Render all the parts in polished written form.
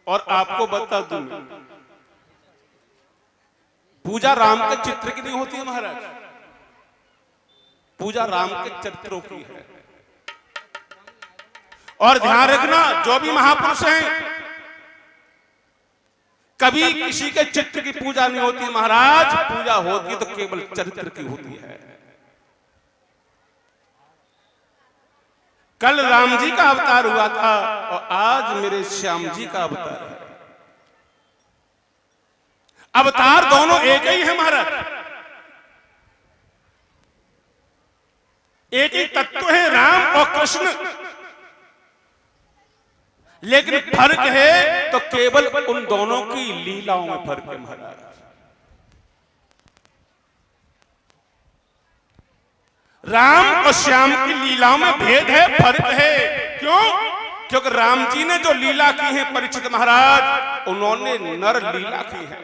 और आपको बता दूं, पूजा राम के चित्र की नहीं होती है महाराज, पूजा राम के चरित्रों की है। और ध्यान रखना, जो भी महापुरुष हैं कभी किसी के चित्र की पूजा नहीं होती महाराज, पूजा होती तो केवल चरित्र की होती है। कल राम जी का अवतार हुआ था और आज मेरे श्याम जी का अवतार है। अवतार दोनों एक ही है महाराज, एक ही तत्व है राम और कृष्ण, लेकिन फर्क है तो केवल उन दोनों की लीलाओं में फर्क है महाराज। राम और श्याम की लीलाओं में भेद है, फर्क है। क्यों? क्योंकि राम जी ने जो लीला की है परीक्षित महाराज, उन्होंने नर लीला की है,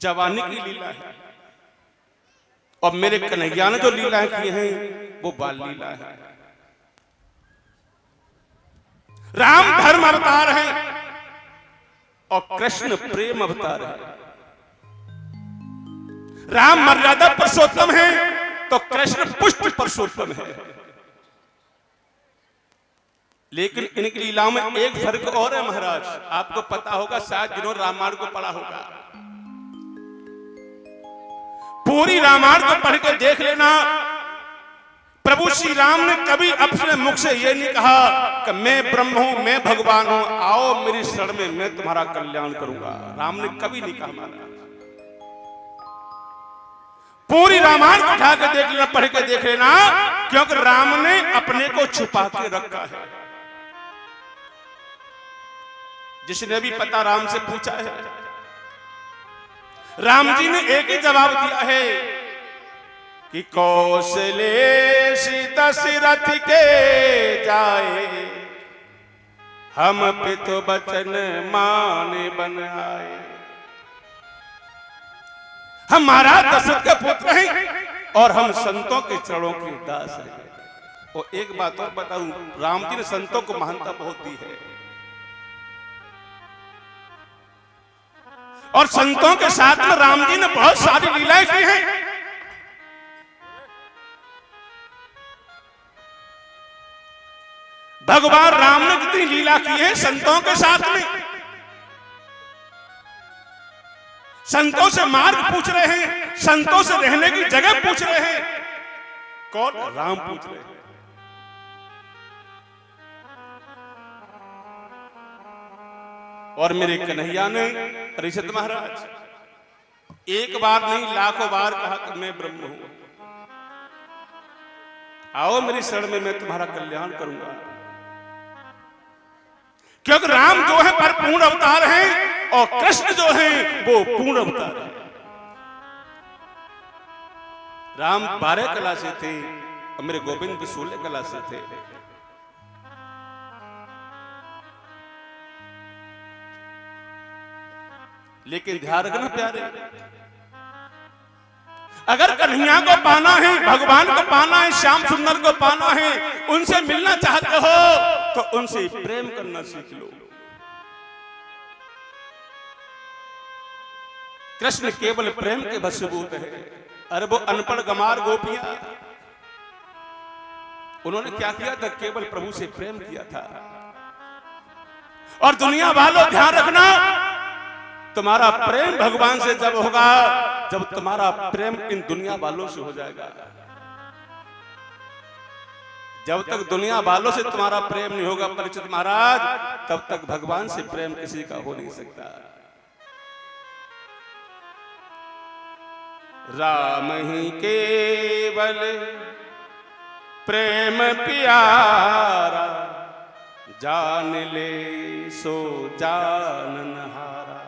जवानी की लीला है। और मेरे कन्हैया ने जो लीलाएं की हैं वो बाल लीला है। राम धर्म अवतार है और कृष्ण प्रेम अवतार है। राम मर्यादा पुरुषोत्तम है तो कृष्ण पुष्ट पुरुषोत्तम है। लेकिन इनकी लीलाओं में एक फर्क और है महाराज, आपको पता होगा, शायद जिन्होंने रामायण को पढ़ा होगा, पूरी रामायण को पढ़ के देख लेना, प्रभु श्री राम ने कभी अपने मुख से यह नहीं कहा कि मैं ब्रह्म हूं, मैं भगवान हूं, आओ मेरी शरण में, मैं तुम्हारा कल्याण करूंगा। राम ने कभी नहीं कहा महाराज। पूरी रामायण को उठा के देख लेना, पढ़ के देख लेना, क्योंकि राम ने अपने को छुपा के रखा है। जिसने भी पता राम से पूछा है, राम जी ने एक ही जवाब दिया है कि कौशले दशरथ के जाए, हम पितु बचन माने बन आए। हम महाराज दशरथ के पुत्र हैं और हम संतों के चरणों के दास हैं। और एक बात और बताऊं, राम जी ने संतों को महानता बहुत दी है और संतों के साथ में राम जी ने बहुत सारी लीलाएं की हैं। भगवान राम ने जितनी लीला की है संतों के साथ में, संतों से मार्ग पूछ रहे हैं, संतों से रहने की जगह पूछ रहे हैं। कौन? राम पूछ रहे हैं। और मेरे कन्हैया ने परीक्षित महाराज एक बार नहीं लाखों बार कहा कि मैं ब्रह्म हूं, आओ मेरी शरण में, मैं तुम्हारा कल्याण करूंगा। क्योंकि राम जो है परिपूर्ण अवतार है और कृष्ण जो है वो पूर्ण अवतार है। राम 12 कला से थे और मेरे गोविंद भी 16 कला से थे। लेकिन ध्यान रखना प्यारे, अगर कन्हैया को पाना है, भगवान को पाना है, श्याम सुंदर को पाना है, उनसे मिलना चाहते हो तो उनसे प्रेम करना सीख लो। कृष्ण केवल प्रेम के वशीभूत है। अरे वो अनपढ़ गमार गोपियां, उन्होंने क्या किया था? केवल प्रभु से प्रेम किया था। और दुनिया वालों ध्यान रखना, तुम्हारा प्रेम भगवान से जब होगा जब तुम्हारा प्रेम इन दुनिया वालों से हो जाएगा। जब तक दुनिया वालों से तुम्हारा प्रेम नहीं होगा परीक्षित महाराज, तब तक भगवान से प्रेम किसी का हो नहीं सकता। राम ही केवल प्रेम प्यारा, जान ले सो जाननहारा।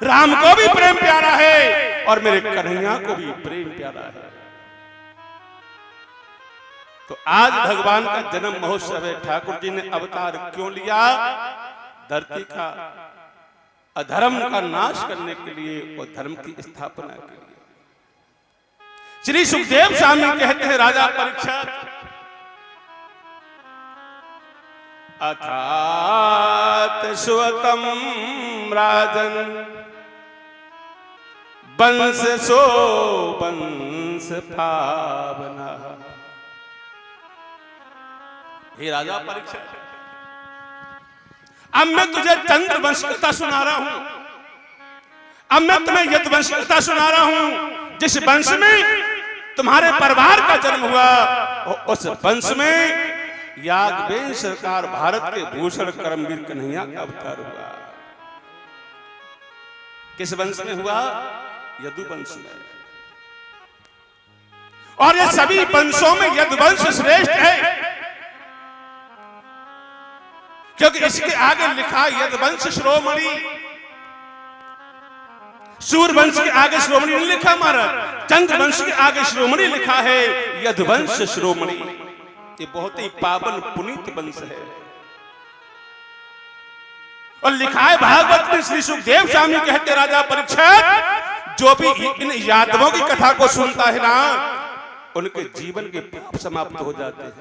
राम को भी प्रेम प्यारा है और मेरे कन्हैया को भी प्रेम प्यारा है। तो आज भगवान का जन्म महोत्सव है। ठाकुर जी ने अवतार क्यों लिया? धरती का अधर्म का नाश करने के लिए और धर्म की स्थापना के लिए। श्री सुखदेव स्वामी कहते हैं, राजा परीक्षित, अर्थात सुअतम राजन वंश सो वंश पावना। हे राजा परीक्षित, अब मैं तुझे चंद्रवंश कथा सुना रहा हूं, अब मैं तुम्हें यदुवंश कथा सुना रहा हूं, जिस वंश में तुम्हारे परिवार का जन्म हुआ और उस वंश में याज्ञवेद सरकार भारत के भूषण कर्मवीर कन्हैया का अवतार हुआ। किस वंश में हुआ? यदुवंश में। और ये सभी वंशों में यदुवंश श्रेष्ठ है, क्योंकि इसके आगे लिखा यदुवंश शिरोमणि। सूर्यवंश के आगे शिरोमणि नहीं लिखा महाराज, चंद्रवंश के आगे शिरोमणि लिखा है, यदुवंश शिरोमणि। ये बहुत ही पावन पुनीत वंश है। और लिखा है भागवत में, श्री सुखदेव स्वामी कहते राजा परीक्षित, जो भी इन यादवों की कथा को सुनता है ना, उनके जीवन के पाप समाप्त हो जाते हैं,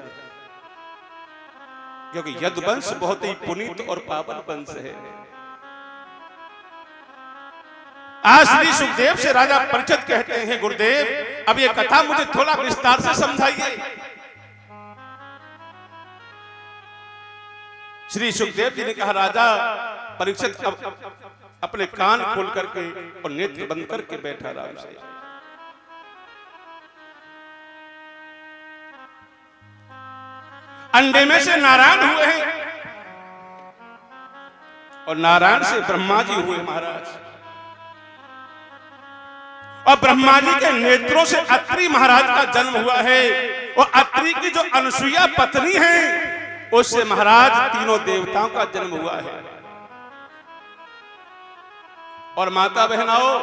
क्योंकि यदुवंश बहुत ही पुनीत और पावन वंश है। आज श्री सुखदेव से राजा परीक्षित कहते हैं, गुरुदेव अब ये कथा मुझे थोड़ा विस्तार से समझाइए। श्री सुखदेव जी ने कहा, राजा परीक्षित अब अपने कान खोल करके और नेत्र बंद करके बैठा आराम से। अंडे में से नारायण हुए हैं और नारायण से ब्रह्मा जी हुए महाराज, और ब्रह्मा जी के नेत्रों से अत्रि महाराज का जन्म हुआ है, और अत्रि की जो अनुसुईया पत्नी है उससे महाराज तीनों देवताओं का जन्म हुआ है। और माता बहनाओं,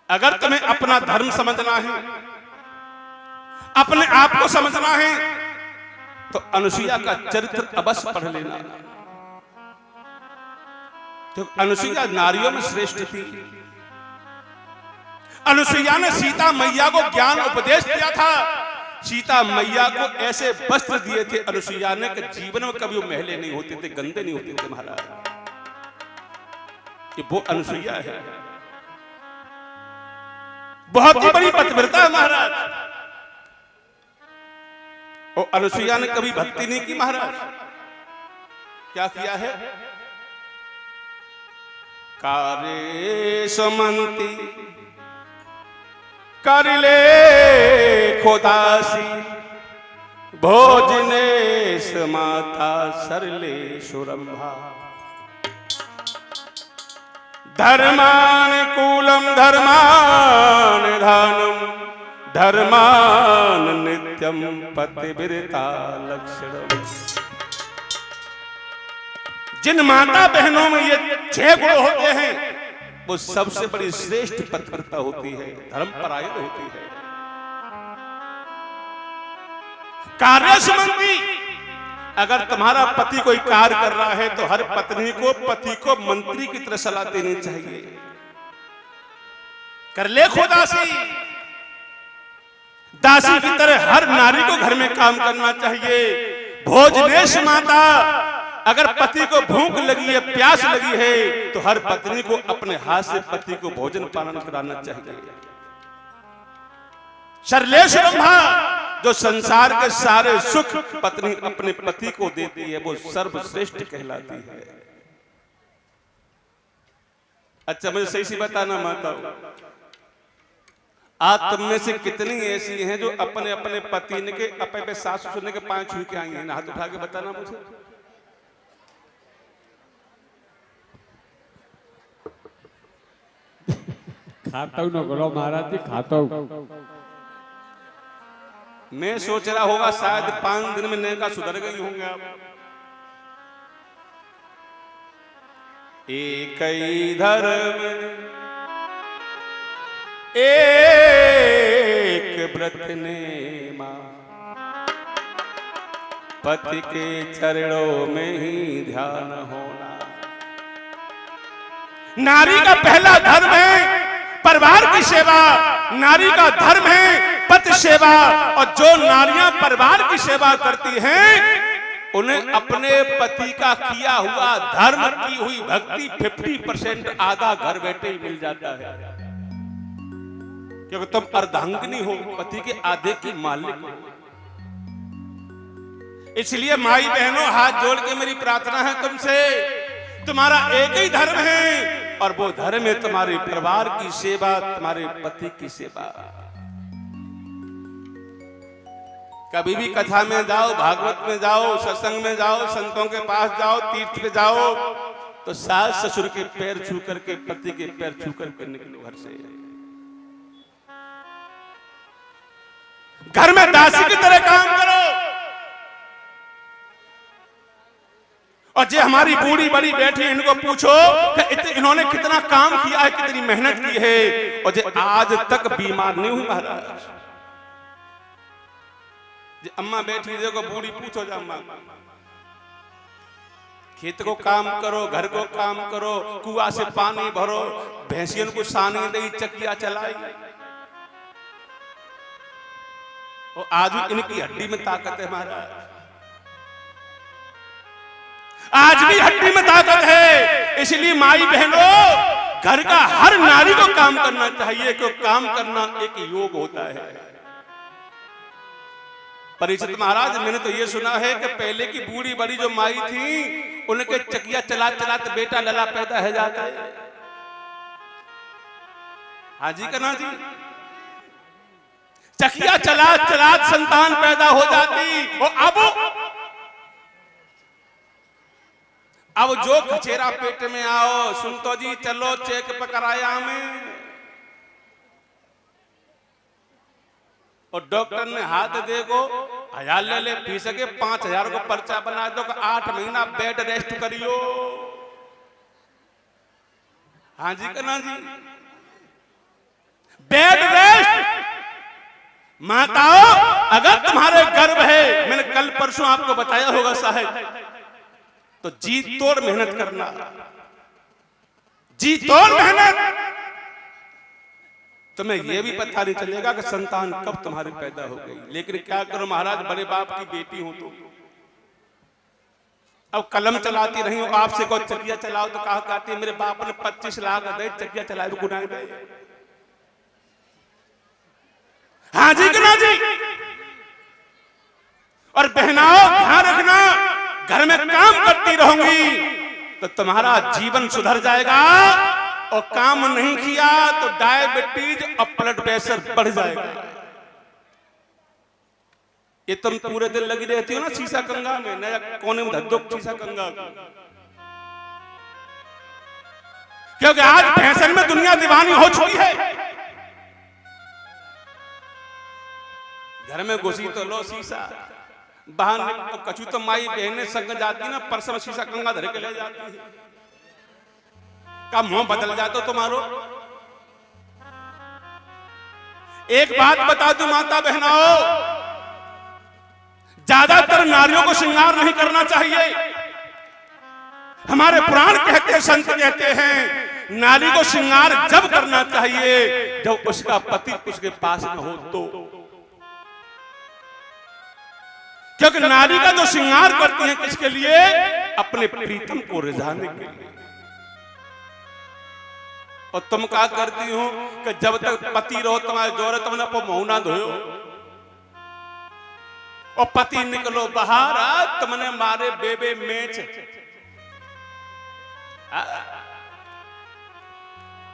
अगर तुम्हें अपना धर्म समझना है, अपने आप को समझना है, तो अनुसुईया का चरित्र अवश्य पढ़ लेना, क्योंकि अनुसुईया नारियों में श्रेष्ठ थी। अनुसुईया ने सीता मैया को ज्ञान उपदेश दिया था। सीता मैया को ऐसे वस्त्र दिए थे अनुसुईया ने कि जीवन में कभी वो मैले नहीं होते थे, गंदे नहीं होते थे महाराज। ये वो अनुसुईया है, बहुत ही बड़ी पतिव्रता है महाराज। और अनुसुईया ने कभी भक्ति नहीं की महाराज। क्या किया है? कारे समंती कर ले खोदासी, भोजने समाता सरले सुरंभा, धर्मान कूलम धर्मान धानम, धर्मान नित्यम पतिव्रता लक्षणम। जिन माता बहनों में ये 6 गुण होते हैं, वो सबसे बड़ी श्रेष्ठ पतिव्रता होती है, धर्मपरायण होती है। कार्य संबंधी, अगर तुम्हारा पति कोई कार्य कर रहा है तो हर पत्नी को पति को मंत्री की तरह सलाह देनी चाहिए। कर ले खोदासी, दासी की तरह हर नारी को घर में काम करना चाहिए। भोजनेश माता, अगर पति को भूख लगी है, प्यास लगी है, तो हर पत्नी को अपने हाथ से पति को भोजन पालन कराना चाहिए। शर्लेश ब्रह्मा, जो संसार के सारे सुख पत्नी अपने पति को देती है, वो सर्वश्रेष्ठ कहलाती है। अच्छा मुझे सही सी बताना माता, आज तुम में से कितनी ऐसी हैं जो अपने अपने पति ने के अपने सास ससुर के पांव छू के आई हैं? हाथ उठा के बताना मुझे। खाता हूं न करो महाराज जी, खाता हूं। मैं सोच रहा होगा शायद 5 दिन में नैका सुधर गई होंगे आप। एक ही धर्म एक व्रत ने मां, पति के चरणों में ही ध्यान होना। नारी का पहला धर्म है परिवार की सेवा, नारी का धर्म है पति सेवा। और जो नारियां परिवार की सेवा करती हैं उन्हें अपने पति का किया हुआ धर्म की हुई भक्ति 50% आधा घर बैठे ही मिल जाता है, क्योंकि तुम अर्धांगिनी हो, पति के आधे की मालिक हो। इसलिए माई बहनों, हाथ जोड़ के मेरी प्रार्थना है तुमसे, तुम्हारा एक ही धर्म है और वो धर्म है तुम्हारे परिवार की सेवा, तुम्हारे पति की सेवा। कभी भी कथा में जाओ, भागवत में जाओ, सत्संग में जाओ, संतों के पास जाओ, तीर्थ पे जाओ, तो सास ससुर के पैर छू करके, पति के पैर छू करके निकलो घर से। घर में दासी की तरह काम करो। और जे हमारी बूढ़ी बड़ी बैठी, इनको पूछो कि इन्होंने कितना काम किया है, कितनी मेहनत की है, और जे आज तक बीमार नहीं हुई महाराज। जे अम्मा बैठी, देखो बूढ़ी, पूछो जा अम्मा, खेत को काम करो, घर को काम करो, कुआं से पानी भरो, भैंसियों को सानी दई, चकिया चलाई, और आज भी इनकी हड्डी में ताकत है महाराज। आज भी हड्डी में ताकत है। इसलिए माई बहनों, घर का हर नारी को काम करना चाहिए, क्योंकि काम करना एक योग होता है। परीक्षित महाराज, मैंने तो ये सुना है कि पहले की बूढ़ी बड़ी जो माई थी, उनके चकिया चला चला तो बेटा लला पैदा है जाता है। हाजी करना जी, चकिया चला चला संतान पैदा हो जाती। और अब जो खचेरा पेट में आओ, सुन तो जी, चलो चेक पकड़ाया हमें, और डॉक्टर ने हाथ देखो, 1000 ले ले, फीस के 5000 को पर्चा बना दो, 8 महीना बेड रेस्ट करियो। हाँ जी करना जी, बेड रेस्ट। माताओं, अगर तुम्हारे गर्भ है, मैंने कल परसों आपको बताया होगा साहब, तो जी तोड़ मेहनत करना, जी तोड़ मेहनत। तुम्हें यह भी पता नहीं चलेगा कि संतान कब तुम्हारी पैदा हो गई। लेकिन क्या करो महाराज, बड़े बाप की बेटी हो तो अब कलम चलाती रही हो, आपसे कोई चकिया चलाओ तो कहा कहती, मेरे बाप ने 25 लाख दे, चकिया चलाए तो गुनाह दे। हाँ जी कि ना जी। और बहनाओं, ध्यान रखना, घर में काम करती रहूंगी तो तुम्हारा जीवन सुधर जाएगा, और काम नहीं किया तो डायबिटीज और ब्लड प्रेशर बढ़ जाएगा। ये तुम पूरे दिन लगी रहती हो ना शीशा कंगा में, नया कोने में धद्दो शीशा कंगा, क्योंकि आज फैशन में दुनिया दीवानी हो चुकी है। घर में घुसी तो लो शीशा, बाहर कछु तो माई बहने संग जाती ना, परसम शीशा कंगा धरे के ले जाती है, का मुंह बदल जाता तुम्हारो। एक बात बता दूं माता बहनाओं, ज्यादातर नारियों को श्रृंगार नहीं करना चाहिए। हमारे पुराण कहते हैं, संत कहते हैं, नारी को श्रृंगार जब करना चाहिए जब उसका पति उसके पास न हो तो, क्योंकि नारी का जो श्रृंगार करती है किसके लिए? अपने प्रीतम को रिझाने के लिए। और तुम क्या करती हो कि जब तक पति रहो तुम्हारे जोर तुमने अपो मौना धोयो, और पति निकलो बाहर, तुमने मारे बेबे मेच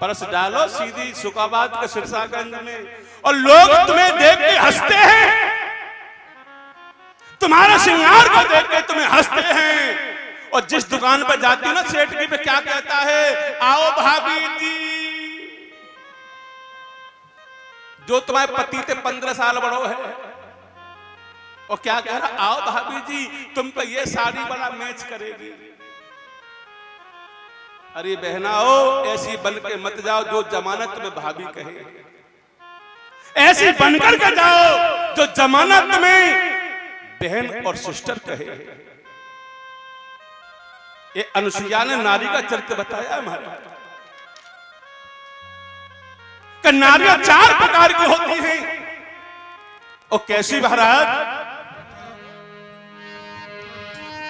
परस डालो सीधी सुखाबाद के सिरसागंज में, और लोग तुम्हें देख के हंसते हैं, तुम्हारा श्रृंगार को देख के तुम्हें हंसते हैं। और जिस दुकान पर जाती हो ना सेठ की पे क्या कहता है, आओ भाभी जी, जो तुम्हारे पति से 15 साल बड़ो है, और क्या कह रहा, आओ भाभी जी तुम पे ये साड़ी बड़ा मैच करेगी। अरे बहनाओ, ऐसी बन के मत जाओ जो जमाना तुम्हें भाभी कहे, ऐसी बनकर के जाओ जो जमाना तुम्हें बहन और सिस्टर कहे। ये अनुसुईया ने नारी का चरित्र बताया हमारा, कि नारियां 4 प्रकार की होती हैं। और कैसी महाराज?